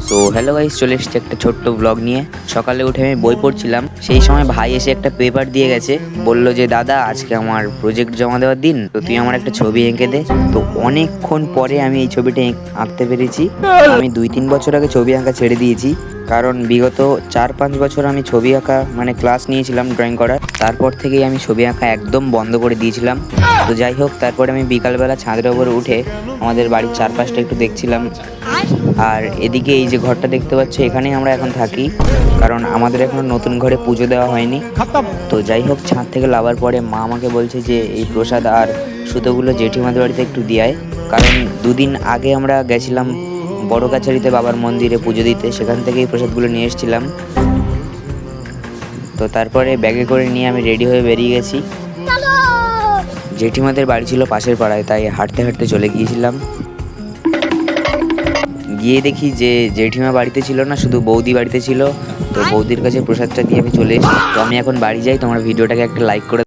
So hello guys, চলে এসেছি একটা ছোট্ট ব্লগ নিয়ে। সকালে উঠে আমি বই পড়ছিলাম, সেই সময় ভাই এসে একটা পেপার দিয়ে গেছে। বলল যে দাদা, আজকে আমার প্রজেক্ট জমা দেওয়ার দিন, তো তুই আমার একটা ছবি এঁকে দে। তো অনেকক্ষণ পরে আমি এই ছবিটা আঁকতে পেরেছি। আমি 2-3 বছর আগে ছবি আঁকা ছেড়ে দিয়েছি, কারণ বিগত 4-5 বছর আমি ছবি আঁকা মানে ক্লাস নিয়েছিলাম ড্রয়িং করার। তারপর থেকেই আমি ছবি আঁকা একদম বন্ধ করে দিয়েছিলাম। তো যাই হোক, তারপরে আমি বিকালবেলা ছাদের উপরে উঠে আমাদের বাড়ির চারপাশটা একটু দেখছিলাম। আর এদিকে এই যে ঘরটা দেখতে পাচ্ছ, এখানেই আমরা এখন থাকি, কারণ আমাদের এখনো নতুন ঘরে পুজো দেওয়া হয়নি। তো যাই হোক, ছাদ থেকে লাভার পরে মা আমাকে বলছে যে এই প্রসাদ আর সুতোগুলো জেঠিমাদের বাড়িতে একটু দিয়ায়, কারণ 2 দিন আগে আমরা গেছিলাম বড় কাছারিতে বাবার মন্দিরে পুজো দিতে, সেখান থেকে এই প্রসাদগুলো নিয়ে এসেছিলাম। তো তারপরে ব্যাগে করে নিয়ে আমি রেডি হয়ে বেরিয়ে গেছি। জেঠিমাদের বাড়ি ছিল পাশের পাড়ায়, তাই হাঁটতে হাঁটতে চলে গিয়েছিলাম। গিয়ে দেখি যে জেঠিমা বাড়িতে ছিল না, শুধু বৌদি বাড়িতে ছিল। তো বৌদির কাছে প্রসাদটা দিয়ে আমি চলে এসেছি। তো আমি এখন বাড়ি যাই, তোমরা ভিডিওটাকে একটা লাইক করে